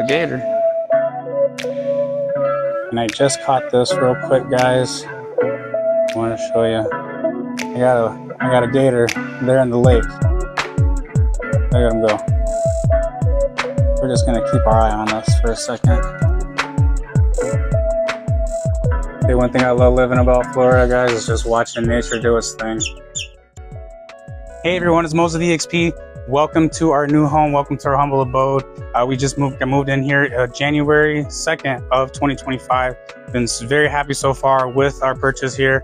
gator. And I just caught this real quick, guys. I want to show you. I got a gator there in the lake. Look at him go. We're just gonna keep our eye on us for a second. The one thing I love living about Florida, guys, is just watching nature do its thing. Hey everyone, it's Moses the EXP. Welcome to our new home. Welcome to our humble abode. We just moved in here January 2nd of 2025. Been very happy so far with our purchase here.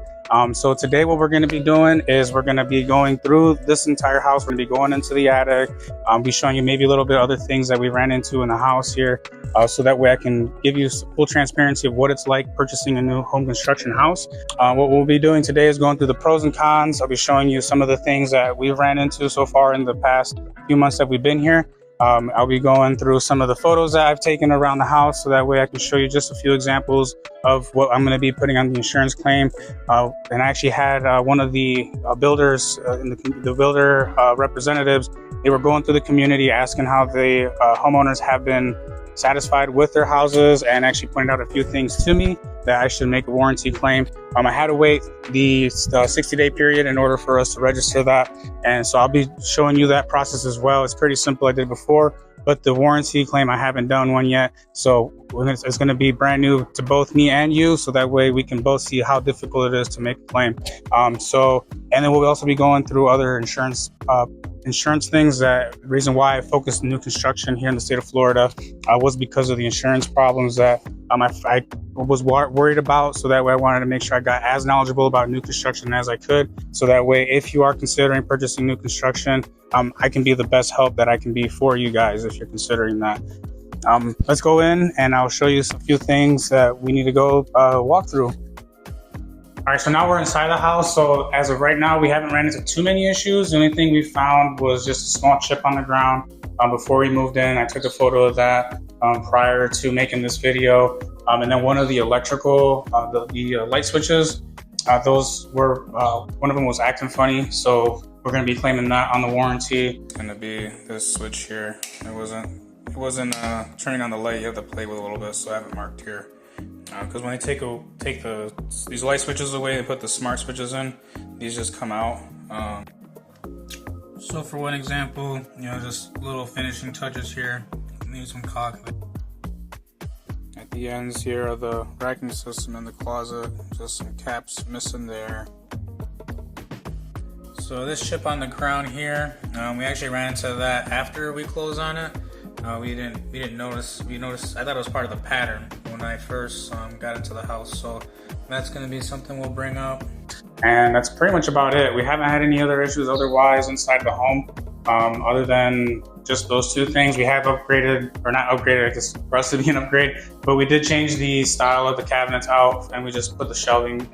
So today what we're going to be doing is we're going to be going through this entire house. We're going to be going into the attic. I'll be showing you maybe a little bit other things that we ran into in the house here. So that way I can give you full transparency of what it's like purchasing a new home construction house. What we'll be doing today is going through the pros and cons. I'll be showing you some of the things that we've ran into so far in the past few months that we've been here. I'll be going through some of the photos that I've taken around the house so that way I can show you just a few examples of what I'm going to be putting on the insurance claim. And I actually had one of the builders, the builder representatives, they were going through the community asking how the homeowners have been satisfied with their houses and actually pointed out a few things to me that I should make a warranty claim. I had to wait the 60-day period in order for us to register that. And so I'll be showing you that process as well. It's pretty simple. I did before, but the warranty claim, I haven't done one yet. So it's going to be brand new to both me and you. So that way we can both see how difficult it is to make a claim. And then we'll also be going through other insurance things. That the reason why I focused on new construction here in the state of Florida was because of the insurance problems that I was worried about. So that way I wanted to make sure I got as knowledgeable about new construction as I could. So that way, if you are considering purchasing new construction, I can be the best help that I can be for you guys if you're considering that. Let's go in and I'll show you a few things that we need to go walk through. All right, so now we're inside the house. So as of right now, we haven't ran into too many issues. The only thing we found was just a small chip on the ground. Before we moved in, I took a photo of that prior to making this video. And then one of the electrical, the light switches, those were, one of them was acting funny. So we're gonna be claiming that on the warranty. It's gonna be this switch here. It wasn't turning on the light. You have to play with it a little bit, so I have it marked here. Because when they take these light switches away and put the smart switches in, these just come out. So for one example, just little finishing touches here. Need some caulk. At the ends here of the racking system in the closet, just some caps missing there. So this chip on the crown here, we actually ran into that after we closed on it. We didn't notice. I thought it was part of the pattern when I first got into the house. So that's going to be something we'll bring up. And that's pretty much about it. We haven't had any other issues otherwise inside the home, other than just those two things. We have upgraded, or not upgraded, I guess for us to be an upgrade, but we did change the style of the cabinets out and we just put the shelving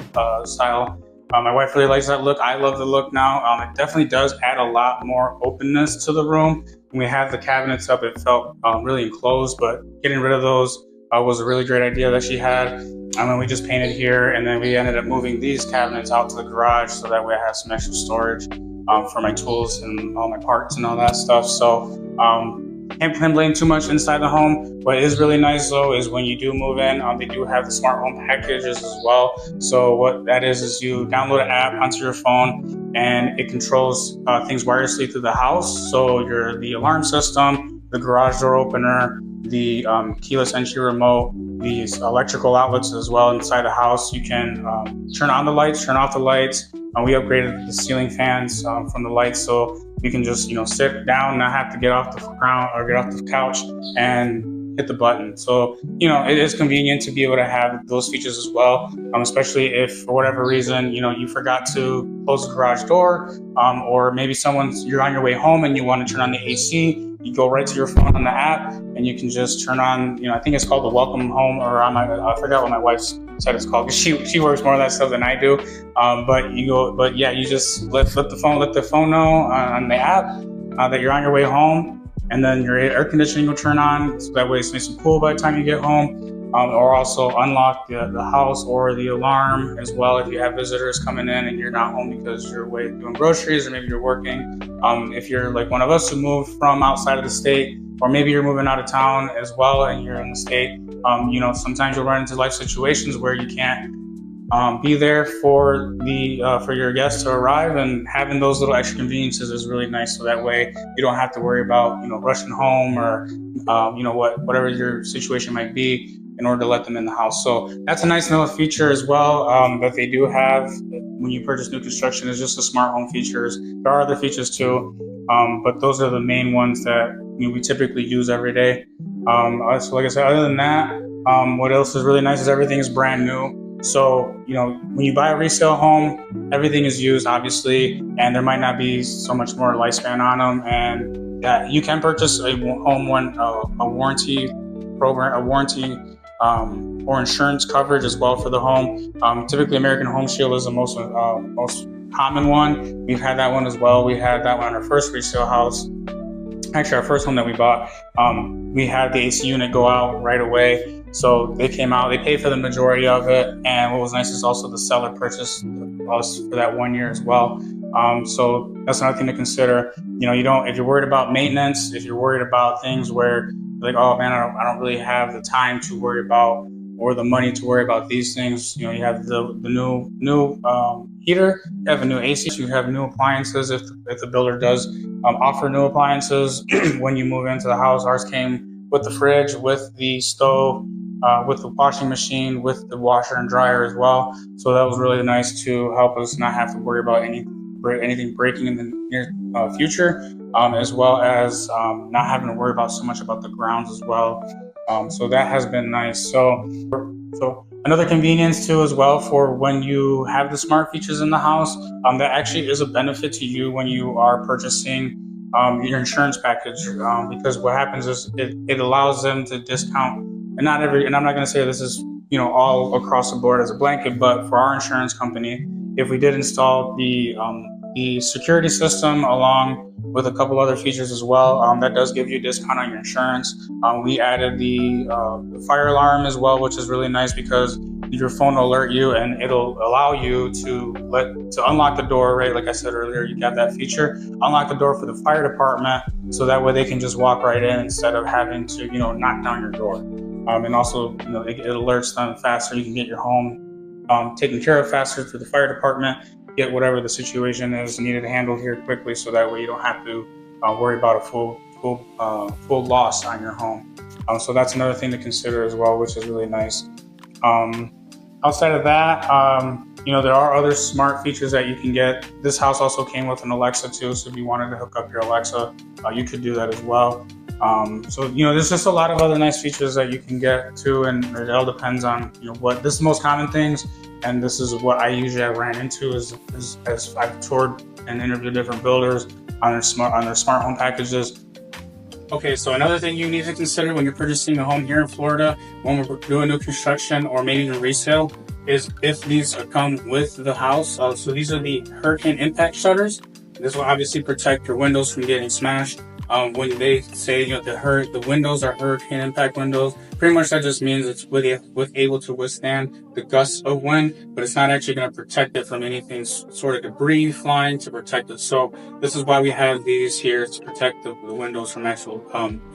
style. My wife really likes that look. I love the look now. It definitely does add a lot more openness to the room. When we had the cabinets up, it felt really enclosed, but getting rid of those was a really great idea that she had. And then we just painted here, and then we ended up moving these cabinets out to the garage so that way I have some extra storage for my tools and all my parts and all that stuff. So can't complain too much inside the home. What is really nice though is when you do move in, they do have the smart home packages as well. So what that is you download an app onto your phone and it controls things wirelessly through the house. So the alarm system, the garage door opener, the keyless entry remote, these electrical outlets as well inside the house. You can turn on the lights, turn off the lights. We upgraded the ceiling fans from the lights, so you can just sit down, not have to get off the ground or get off the couch and hit the button. So it is convenient to be able to have those features as well, especially if for whatever reason you forgot to close the garage door, or maybe you're on your way home and you want to turn on the AC. You go right to your phone on the app and you can just turn on, I think it's called the Welcome Home, or I forgot what my wife said it's called, because she works more of that stuff than I do. You just let the phone know on the app that you're on your way home, and then your air conditioning will turn on, so that way it's nice and cool by the time you get home. Or also unlock the house or the alarm as well if you have visitors coming in and you're not home because you're away doing groceries or maybe you're working. If you're like one of us who moved from outside of the state, or maybe you're moving out of town as well and you're in the state. Sometimes you'll run into life situations where you can't be there for your guests to arrive, and having those little extra conveniences is really nice. So that way you don't have to worry about rushing home or whatever your situation might be in order to let them in the house. So that's a nice little feature as well that they do have when you purchase new construction, is just the smart home features. There are other features too, but those are the main ones that we typically use every day. So like I said, other than that, what else is really nice is everything is brand new. So, when you buy a resale home, everything is used, obviously, and there might not be so much more lifespan on them. And that you can purchase a home a warranty program, or insurance coverage as well for the home. Typically, American Home Shield is the most common one. We've had that one as well. We had that one on our first resale house. Actually, our first home that we bought, we had the AC unit go out right away. So they came out, they paid for the majority of it. And what was nice is also the seller purchased us for that 1 year as well. So that's another thing to consider. If you're worried about maintenance, if you're worried about things where like, oh man, I don't really have the time to worry about, or the money to worry about these things. You have the new heater, you have a new AC, you have new appliances if the builder does offer new appliances when you move into the house. Ours came with the fridge, with the stove, with the washing machine, with the washer and dryer as well. So that was really nice to help us not have to worry about anything breaking in the near future, as well as not having to worry about so much about the grounds as well. So that has been nice. So another convenience too as well for when you have the smart features in the house, that actually is a benefit to you when you are purchasing your insurance package, because what happens is it allows them to discount, and I'm not going to say this is all across the board as a blanket, but for our insurance company, if we did install the security system along with a couple other features as well, that does give you a discount on your insurance. We added the fire alarm as well, which is really nice because your phone will alert you and it'll allow you to unlock the door, right? Like I said earlier, you got that feature, unlock the door for the fire department, so that way they can just walk right in instead of having to knock down your door. And also it alerts them faster. You can get your home taken care of faster through the fire department, get whatever the situation is needed handled here quickly, so that way you don't have to worry about a full loss on your home. So that's another thing to consider as well, which is really nice. Outside of that, there are other smart features that you can get. This house also came with an Alexa too, so if you wanted to hook up your Alexa, you could do that as well. So there's just a lot of other nice features that you can get too, and it all depends on what this is the most common things, and this is what I usually ran into as I've toured and interviewed different builders on their smart home packages. Okay, so another thing you need to consider when you're purchasing a home here in Florida, when we're doing new construction or maybe a resale, is if these come with the house. So these are the hurricane impact shutters. This will obviously protect your windows from getting smashed. When they say the windows are hurricane impact windows, pretty much that just means it's able to withstand the gusts of wind, but it's not actually going to protect it from anything sort of debris flying to protect it. So this is why we have these here, to protect the windows from actual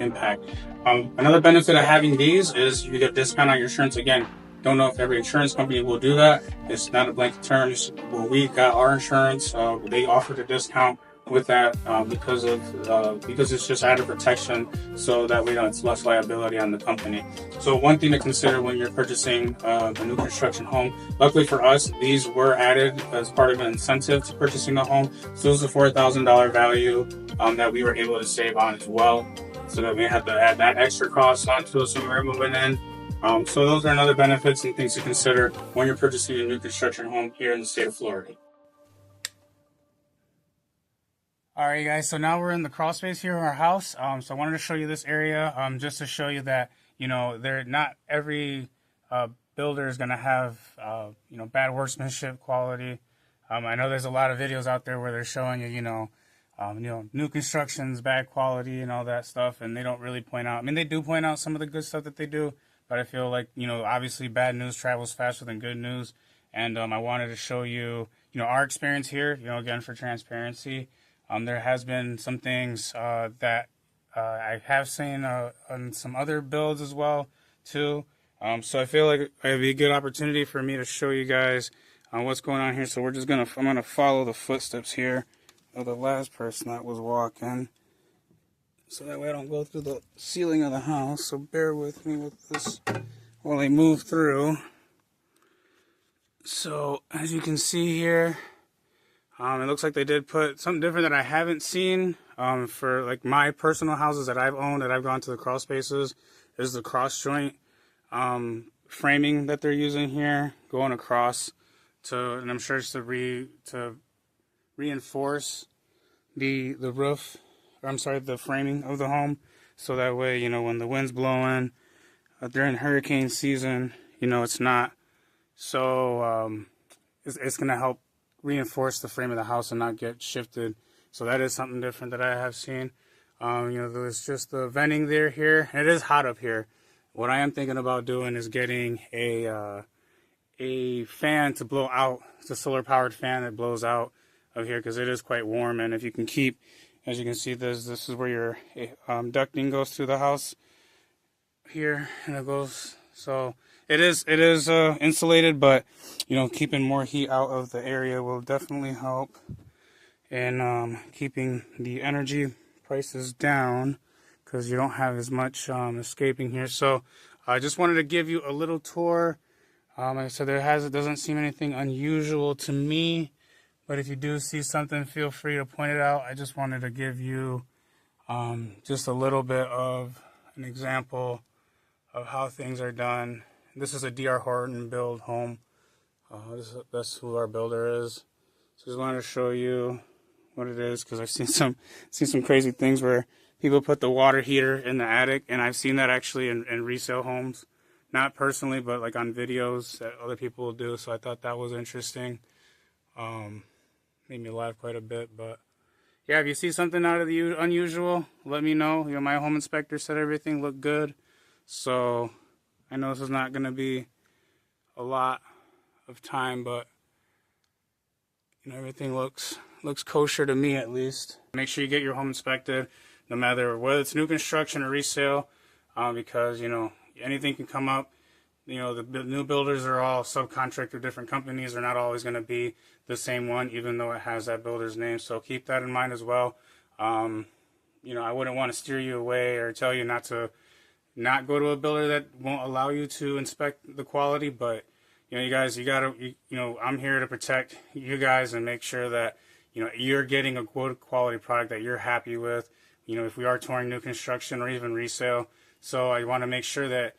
impact. Another benefit of having these is you get a discount on your insurance. Again, don't know if every insurance company will do that. It's not a blanket term. When we got our insurance, they offered a discount with that because it's just added protection, so that way it's less liability on the company. So one thing to consider when you're purchasing a new construction home, luckily for us, these were added as part of an incentive to purchasing a home. So it was a $4,000 value that we were able to save on as well, so that we had to add that extra cost onto us when we were moving in. So those are another benefits and things to consider when you're purchasing a new construction home here in the state of Florida. All right, guys, so now we're in the crawl space here in our house. So I wanted to show you this area just to show you that, not every builder is going to have, bad workmanship quality. I know there's a lot of videos out there where they're showing you, new construction's bad quality and all that stuff, and they don't really point out. I mean, they do point out some of the good stuff that they do, but I feel like, obviously bad news travels faster than good news. And I wanted to show you, our experience here, again, for transparency. There has been some things that I have seen on some other builds as well too. So I feel like it'd be a good opportunity for me to show you guys what's going on here. So I'm gonna follow the footsteps here of the last person that was walking, so that way I don't go through the ceiling of the house. So bear with me with this while I move through. So as you can see here, it looks like they did put something different that I haven't seen for like my personal houses that I've owned, that I've gone to the crawl spaces. Is the cross joint framing that they're using here going across to, and I'm sure it's to reinforce the roof, or I'm sorry, the framing of the home, so that way, you know, when the wind's blowing during hurricane season, you know, it's not so it's going to help reinforce the frame of the house and not get shifted. So that is something different that I have seen. You know, there's just the venting there here. It is hot up here. What I am thinking about doing is getting a fan to blow out. It's a solar powered fan that blows out of here, because it is quite warm. And if you can keep, as you can see, this is where your ducting goes through the house here, and it goes. So it is insulated, but you know, keeping more heat out of the area will definitely help in keeping the energy prices down, because you don't have as much escaping here. So I just wanted to give you a little tour. Like I said, it doesn't seem anything unusual to me, but if you do see something, feel free to point it out. I just wanted to give you just a little bit of an example of how things are done. This is a D.R. Horton build home. That's who our builder is. So just wanted to show you what it is, because I've seen some crazy things where people put the water heater in the attic, and I've seen that actually in resale homes. Not personally, but like on videos that other people will do. So I thought that was interesting. Made me laugh quite a bit. But yeah, if you see something out of the unusual, let me know. You know, my home inspector said everything looked good. So I know this is not going to be a lot of time, but you know, everything looks kosher to me, at least. Make sure you get your home inspected, no matter whether it's new construction or resale, because you know, anything can come up. You know, the new builders are all subcontract with different companies. They're not always going to be the same one, even though it has that builder's name. So keep that in mind as well. You know, I wouldn't want to steer you away or tell you not go to a builder that won't allow you to inspect the quality. But you know, you guys, you know, I'm here to protect you guys and make sure that, you know, you're getting a good quality product that you're happy with. You know, if we are touring new construction or even resale, so I want to make sure that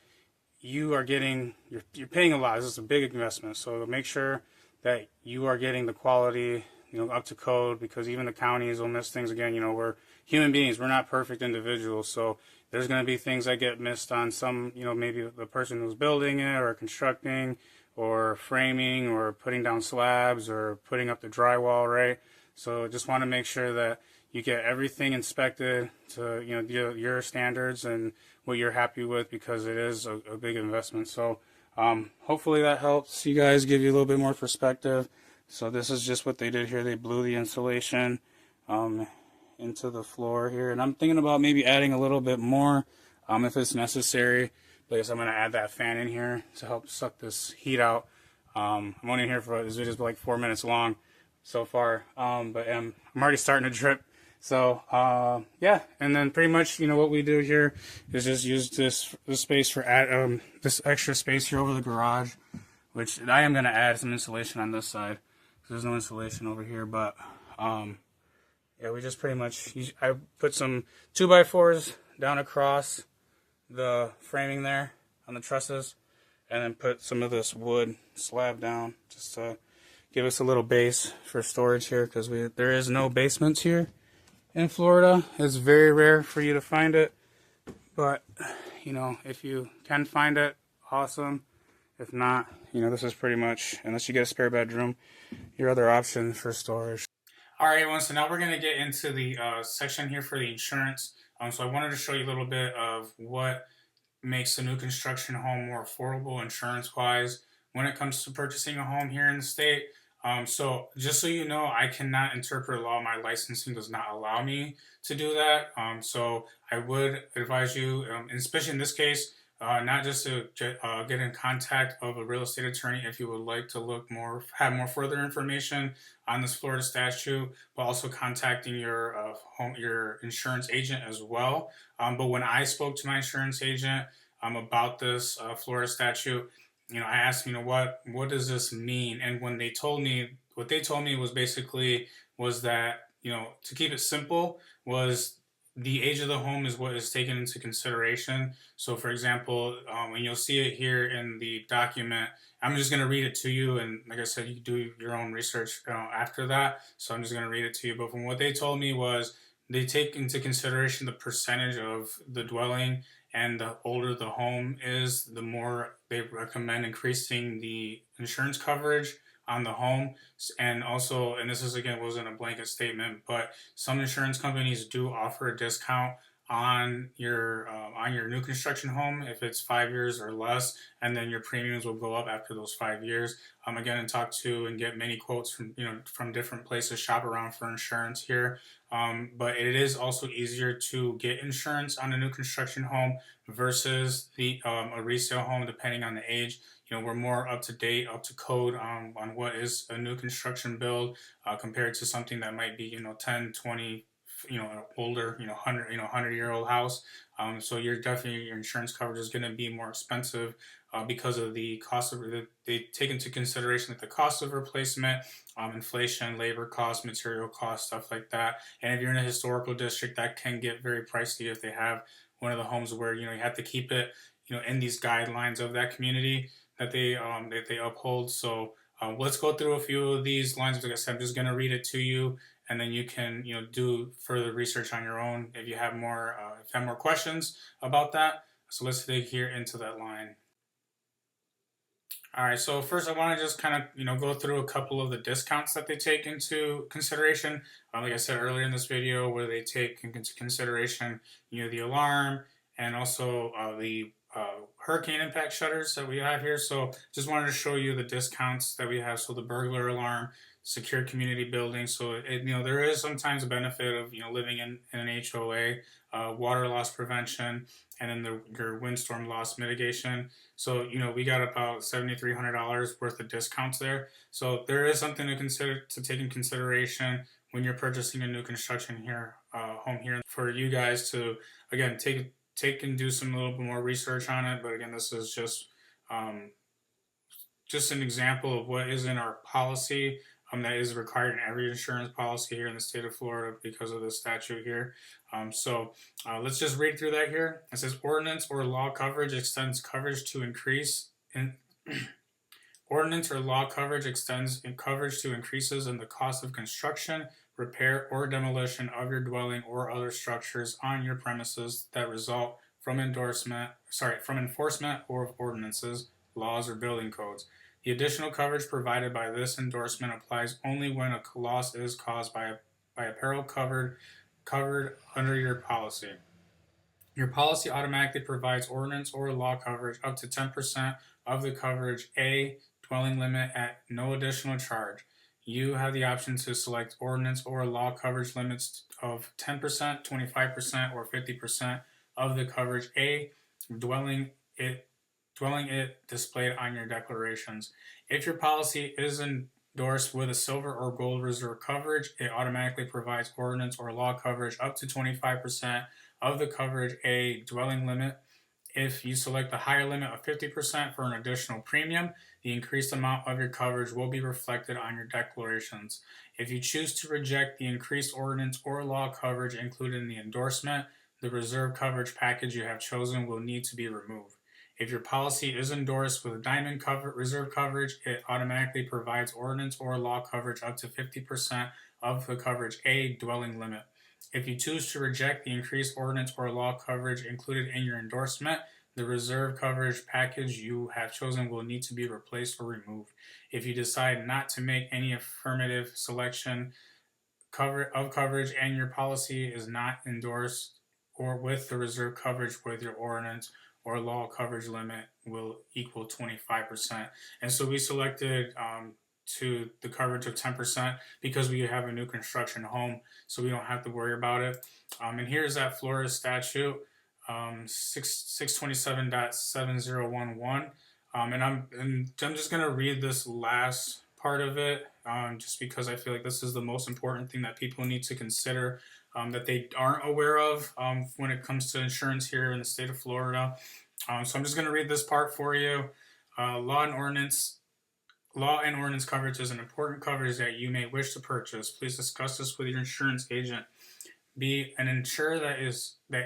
you are getting, you're paying a lot. This is a big investment, so make sure that you are getting the quality, you know, up to code, because even the counties will miss things again. You know, we're human beings, we're not perfect individuals, so there's going to be things that get missed on some, you know, maybe the person who's building it or constructing or framing or putting down slabs or putting up the drywall, right? So just want to make sure that you get everything inspected to, you know, your standards and what you're happy with, because it is a big investment. So hopefully that helps you guys, give you a little bit more perspective. So this is just what they did here. They blew the insulation into the floor here, and I'm thinking about maybe adding a little bit more if it's necessary. But I guess I'm going to add that fan in here to help suck this heat out. I'm only here for, this video's like 4 minutes long so far, but I'm already starting to drip. So yeah, and then pretty much, you know, what we do here is just use this space for this extra space here over the garage, which I am going to add some insulation on this side, because there's no insulation over here. But yeah, we just pretty much, I put some 2x4s down across the framing there on the trusses, and then put some of this wood slab down just to give us a little base for storage here, because there is no basements here in Florida. It's very rare for you to find it, but you know, if you can find it, awesome. If not, you know, this is pretty much, unless you get a spare bedroom, your other option for storage. All right, everyone, so now we're going to get into the section here for the insurance. So I wanted to show you a little bit of what makes a new construction home more affordable insurance-wise when it comes to purchasing a home here in the state. So just so you know, I cannot interpret law. My licensing does not allow me to do that. So I would advise you, especially in this case, not just to get in contact of a real estate attorney if you would like to look more, have more further information on this Florida statute, but also contacting your insurance agent as well. But when I spoke to my insurance agent about this Florida statute, I asked, what does this mean? And when they told me, what they told me was basically was that, to keep it simple, was the age of the home is what is taken into consideration. So, for example, and you'll see it here in the document, I'm just going to read it to you. And like I said, you can do your own research after that. So I'm just going to read it to you. But from what they told me was they take into consideration the percentage of the dwelling, and the older the home is, the more they recommend increasing the insurance coverage on the home. And also, and this is again wasn't a blanket statement, but some insurance companies do offer a discount on your new construction home if it's 5 years or less, and then your premiums will go up after those 5 years. Again, and talk to and get many quotes from different places. Shop around for insurance here. But it is also easier to get insurance on a new construction home versus a resale home, depending on the age. We're more up to date, up to code on what is a new construction build compared to something that might be 10, 20, older, 100-year-old house. So your insurance coverage is going to be more expensive because of the cost of they take into consideration like the cost of replacement, inflation, labor costs, material costs, stuff like that. And if you're in a historical district, that can get very pricey if they have one of the homes where you have to keep it in these guidelines of that community that they uphold. So let's go through a few of these lines. Like I said, I'm just going to read it to you, and then you can do further research on your own if you have more questions about that. So let's dig here into that line. All right, so first I want to just kind of go through a couple of the discounts that they take into consideration. Like I said earlier in this video, where they take into consideration the alarm and also the hurricane impact shutters that we have here. So just wanted to show you the discounts that we have. So the burglar alarm, secure community building. So there is sometimes a benefit of living in an HOA, water loss prevention, and then your windstorm loss mitigation. So we got about $7,300 worth of discounts there. So there is something to take in consideration when you're purchasing a new construction home here, for you guys to again take and do some little bit more research on it. But again, this is just an example of what is in our policy that is required in every insurance policy here in the state of Florida because of the statute here. So let's just read through that here. It says ordinance or law coverage extends coverage to increase in ordinance or law coverage extends in coverage to increases in the cost of construction, repair, or demolition of your dwelling or other structures on your premises that result from enforcement or of ordinances, laws, or building codes. The additional coverage provided by this endorsement applies only when a loss is caused by a peril covered under your policy. Your policy automatically provides ordinance or law coverage up to 10% of the coverage A dwelling limit at no additional charge. You have the option to select ordinance or law coverage limits of 10%, 25%, or 50% of the coverage A dwelling it displayed on your declarations. If your policy is endorsed with a silver or gold reserve coverage, it automatically provides ordinance or law coverage up to 25% of the coverage A dwelling limit. If you select the higher limit of 50% for an additional premium, the increased amount of your coverage will be reflected on your declarations. If you choose to reject the increased ordinance or law coverage included in the endorsement, the reserve coverage package you have chosen will need to be removed. If your policy is endorsed with diamond reserve coverage, it automatically provides ordinance or law coverage up to 50% of the coverage A dwelling limit. If you choose to reject the increased ordinance or law coverage included in your endorsement, the reserve coverage package you have chosen will need to be replaced or removed. If you decide not to make any affirmative selection of coverage and your policy is not endorsed or with the reserve coverage with your ordinance or law coverage limit will equal 25%. And so we selected to the coverage of 10% because we have a new construction home, so we don't have to worry about it. And here's that Florida statute, 627.7011. And I'm just gonna read this last part of it, just because I feel like this is the most important thing that people need to consider, that they aren't aware of, when it comes to insurance here in the state of Florida. So I'm just going to read this part for you. Law and ordinance coverage is an important coverage that you may wish to purchase. Please discuss this with your insurance agent. B. An insurer that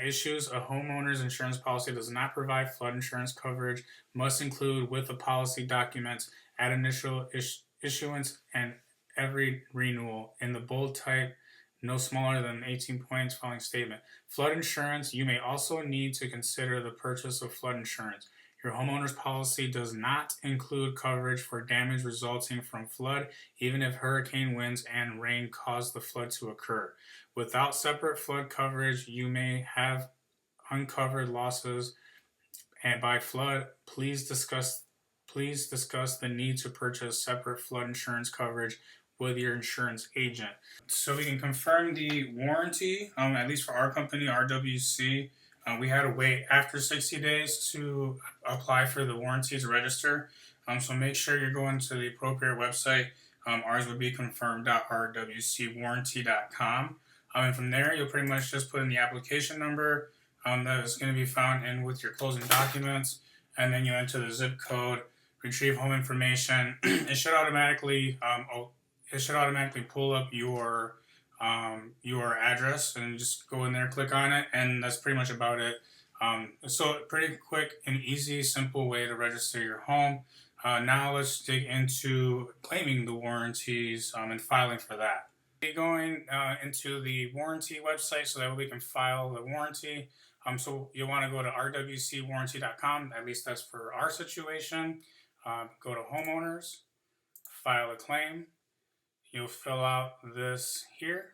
issues a homeowner's insurance policy does not provide flood insurance coverage must include with the policy documents at initial issuance and every renewal in the bold type no smaller than 18 points following statement. Flood insurance. You may also need to consider the purchase of flood insurance. Your homeowner's policy does not include coverage for damage resulting from flood, even if hurricane winds and rain cause the flood to occur. Without separate flood coverage, you may have uncovered losses, and by flood, please discuss the need to purchase separate flood insurance coverage with your insurance agent. So we can confirm the warranty, at least for our company, RWC. We had to wait after 60 days to apply for the warranty to register. So make sure you're going to the appropriate website. Ours would be confirm.rwcwarranty.com. And from there, you'll pretty much just put in the application number that is going to be found in with your closing documents. And then you enter the zip code, retrieve home information. It should automatically pull up your address, and just go in there, click on it, and that's pretty much about it. So pretty quick and easy, simple way to register your home. Now let's dig into claiming the warranties and filing for that. Going into the warranty website so that we can file the warranty. So you'll want to go to rwcwarranty.com, at least that's for our situation. Go to homeowners, file a claim. You'll fill out this here.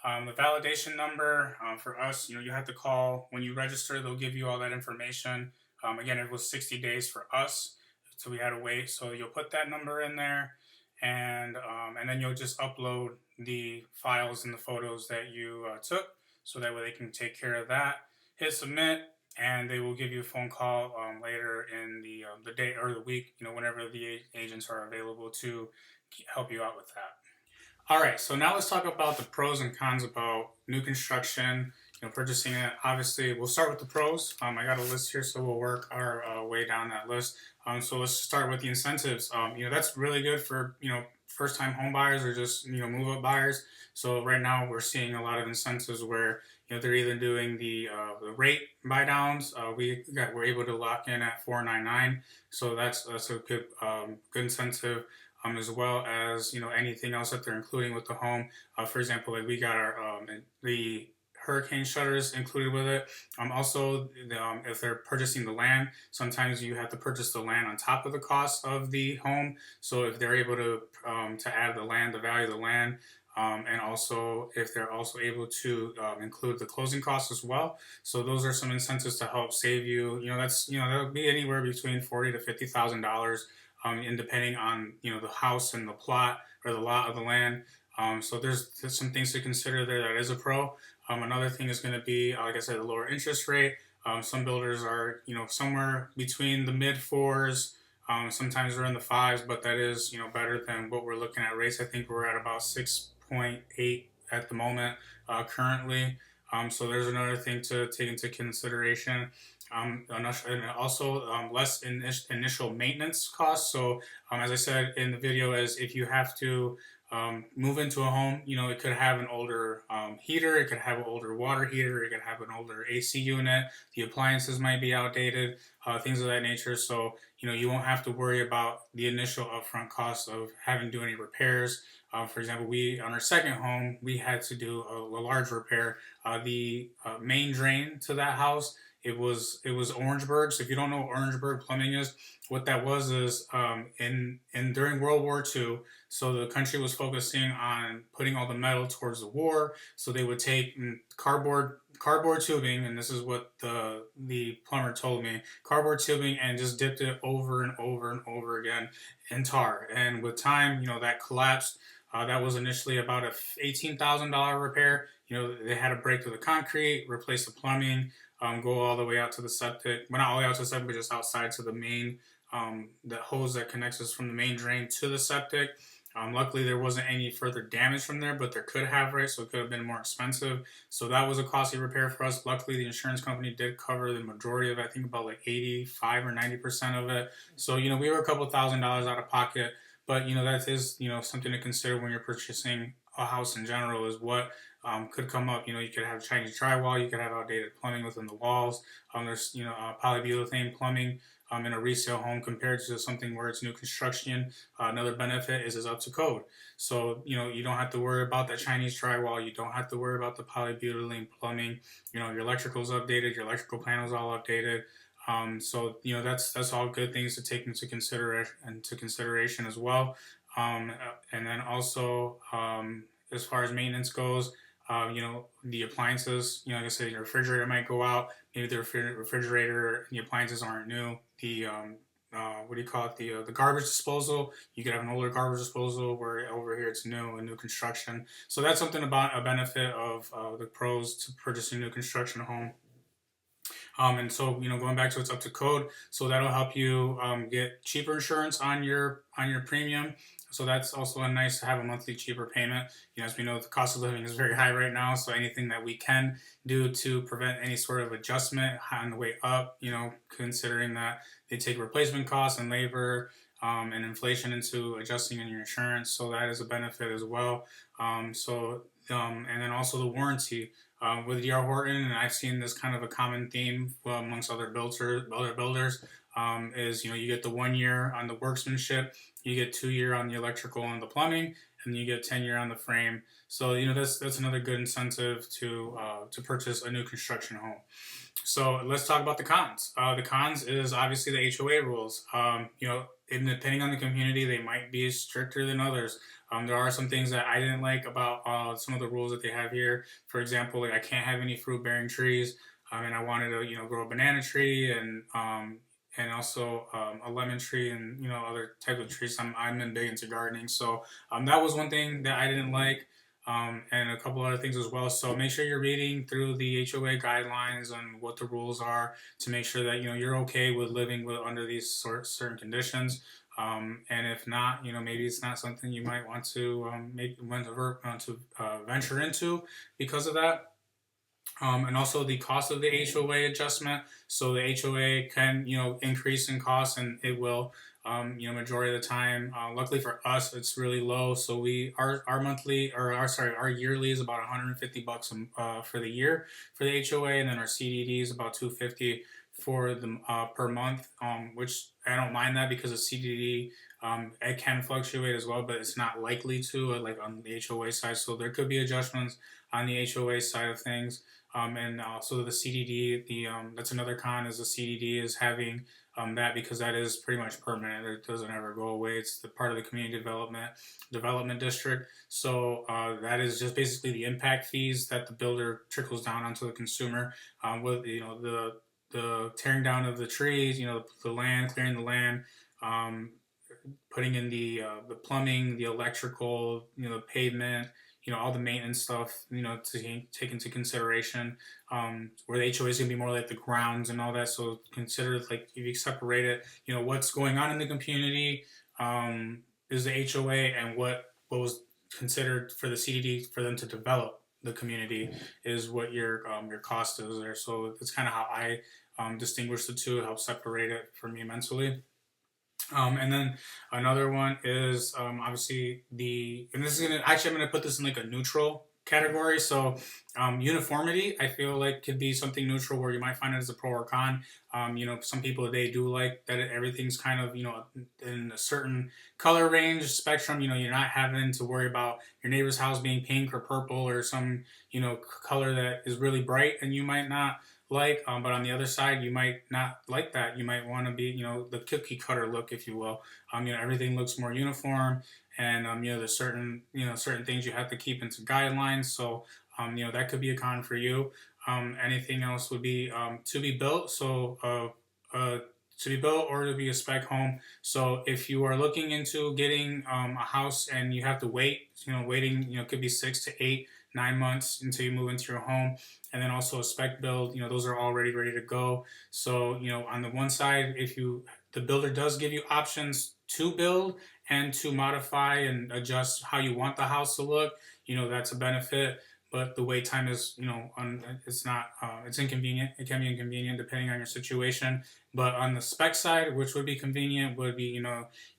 The validation number for us, you have to call when you register. They'll give you all that information. Again, it was 60 days for us, so we had to wait. So you'll put that number in there, and then you'll just upload the files and the photos that you took, so that way they can take care of that. Hit submit, and they will give you a phone call later in the day or the week, whenever the agents are available to help you out with that. All right, so now let's talk about the pros and cons about new construction, purchasing it. Obviously, we'll start with the pros. I got a list here, so we'll work our way down that list. So let's start with the incentives. That's really good for, first-time home buyers or just, move-up buyers. So right now we're seeing a lot of incentives where, they're either doing the rate buy downs. We're able to lock in at $499. So that's a good incentive. As well as anything else that they're including with the home. For example, like we got our the hurricane shutters included with it. Also, if they're purchasing the land, sometimes you have to purchase the land on top of the cost of the home. So if they're able to add the land, the value of the land, and also if they're also able to include the closing costs as well. So those are some incentives to help save you. That'll be anywhere between $40,000 to $50,000. And depending on the house and the plot or the lot of the land. So there's some things to consider there. That is a pro. Another thing is going to be, like I said, the lower interest rate. Some builders are somewhere between the mid fours. Sometimes we're in the fives, but that is better than what we're looking at rates. I think we're at about 6.8 at the moment currently. So there's another thing to take into consideration. And also less initial maintenance costs. So as I said in the video, is if you have to move into a home, it could have an older heater, it could have an older water heater, it could have an older AC unit, the appliances might be outdated, things of that nature. So you won't have to worry about the initial upfront costs of having to do any repairs. For example, on our second home, we had to do a large repair. The main drain to that house, it was Orangeburg. So if you don't know what Orangeburg plumbing is, what that was is during World War II, so the country was focusing on putting all the metal towards the war. So they would take cardboard cardboard tubing, and this is what the plumber told me, cardboard tubing, and just dipped it over and over and over again in tar. And with time, that collapsed. That was initially about a $18,000 repair. They had to break through the concrete, replace the plumbing, go all the way out to the septic. Well, not all the way out to the septic, but just outside to the main, the hose that connects us from the main drain to the septic. Luckily, there wasn't any further damage from there, but there could have, right? So it could have been more expensive. So that was a costly repair for us. Luckily, the insurance company did cover the majority of it. I think about like 85 or 90% of it. So, we were a couple $1,000s out of pocket. But, that is, something to consider when you're purchasing a house in general is what could come up. You could have Chinese drywall, you could have outdated plumbing within the walls. There's, polyurethane plumbing in a resale home compared to something where it's new construction. Another benefit is it's up to code. So, you don't have to worry about that Chinese drywall. You don't have to worry about the polybutylene plumbing. Your electrical's updated, your electrical panel's all updated. So, that's all good things to take into consideration as well. And then also, as far as maintenance goes, the appliances, like I said, your refrigerator might go out. Maybe the refrigerator and the appliances aren't new. The what do you call it? The garbage disposal. You could have an older garbage disposal where over here it's new and new construction. So that's something about a benefit of the pros to purchasing a new construction home. And so, going back to it's up to code, so that'll help you get cheaper insurance on your premium. So that's also nice to have a monthly cheaper payment. As we know, the cost of living is very high right now. So anything that we can do to prevent any sort of adjustment on the way up, considering that they take replacement costs and labor and inflation into adjusting in your insurance. So that is a benefit as well. And then also the warranty. With D.R. Horton, and I've seen this kind of a common theme amongst other builders, is you get the 1 year on the workmanship, you get 2 year on the electrical and the plumbing, and you get 10 year on the frame. So that's another good incentive to purchase a new construction home. So let's talk about the cons. The cons is obviously the HOA rules. Depending on the community, they might be stricter than others. There are some things that I didn't like about some of the rules that they have here. For example, like I can't have any fruit-bearing trees, and I wanted to grow a banana tree and also a lemon tree and other type of trees. I'm big into gardening, so that was one thing that I didn't like. And a couple other things as well. So make sure you're reading through the HOA guidelines and what the rules are to make sure that you're okay with living under these certain conditions. And if not, maybe it's not something you might want to venture into because of that. And also the cost of the HOA adjustment. So the HOA can, increase in cost, and it will, majority of the time. Luckily for us, it's really low. So our yearly is about $150 for the year for the HOA, and then our CDD is about $250 for the per month, which I don't mind that because the CDD it can fluctuate as well, but it's not likely to like on the HOA side. So there could be adjustments on the HOA side of things. And also the CDD, that's another con is the CDD is having that because that is pretty much permanent. It doesn't ever go away. It's the part of the community development district. So that is just basically the impact fees that the builder trickles down onto the consumer with the tearing down of the trees, the land, clearing the land, putting in the plumbing, the electrical, the pavement, all the maintenance stuff, to take into consideration, where the HOA is going to be more like the grounds and all that. So consider like if you separate it, what's going on in the community is the HOA, and what was considered for the CDD for them to develop the community is what your cost is there. So that's kind of how I distinguish the two, help separate it for me mentally. And then another one is obviously and this is I'm gonna put this in like a neutral category. So uniformity, I feel like could be something neutral where you might find it as a pro or con. Some people they do like that everything's kind of in a certain color range spectrum. You're not having to worry about your neighbor's house being pink or purple or some color that is really bright and you might not like, but on the other side, you might not like that. You might want to be, the cookie cutter look, if you will. Everything looks more uniform, and there's certain things you have to keep into guidelines. So, that could be a con for you. Anything else would be to be built. So to be built or to be a spec home. So if you are looking into getting a house and you have to wait, waiting, could be 6 to 8, 9 months until you move into your home. And then also a spec build, those are already ready to go. So, on the one side, the builder does give you options to build and to modify and adjust how you want the house to look, that's a benefit. But the wait time is, it's not, it's inconvenient. It can be inconvenient depending on your situation. But on the spec side, which would be convenient, would be,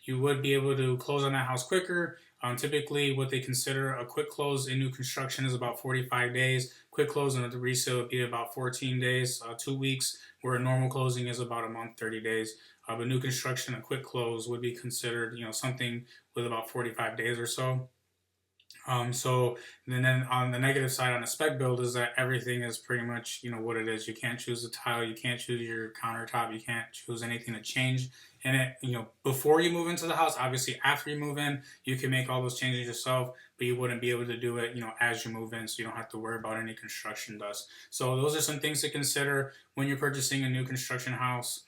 you would be able to close on that house quicker. Typically, what they consider a quick close in new construction is about 45 days. Quick close in the resale would be about 14 days, 2 weeks, where a normal closing is about a month, 30 days. But new construction, a quick close would be considered, something with about 45 days or so. So then on the negative side on a spec build is that everything is pretty much, what it is. You can't choose the tile, you can't choose your countertop, you can't choose anything to change in it, before you move into the house. Obviously, after you move in, you can make all those changes yourself, but you wouldn't be able to do it, as you move in, so you don't have to worry about any construction dust. So those are some things to consider when you're purchasing a new construction house.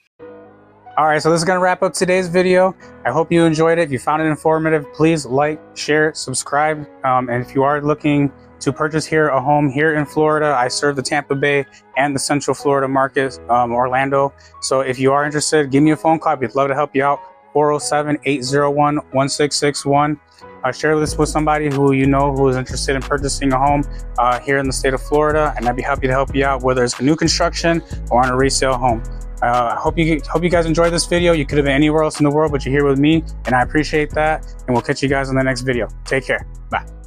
All right, so this is going to wrap up today's video. I hope you enjoyed it. If you found it informative, please like, share, subscribe. And if you are looking to purchase a home here in Florida, I serve the Tampa Bay and the Central Florida market, Orlando. So if you are interested, give me a phone call. We'd love to help you out. 407-801-1661. Share this with somebody who who is interested in purchasing a home here in the state of Florida, and I'd be happy to help you out, whether it's a new construction or on a resale home. I hope you guys enjoyed this video. You could have been anywhere else in the world, but you're here with me, and I appreciate that. And we'll catch you guys in the next video. Take care. Bye.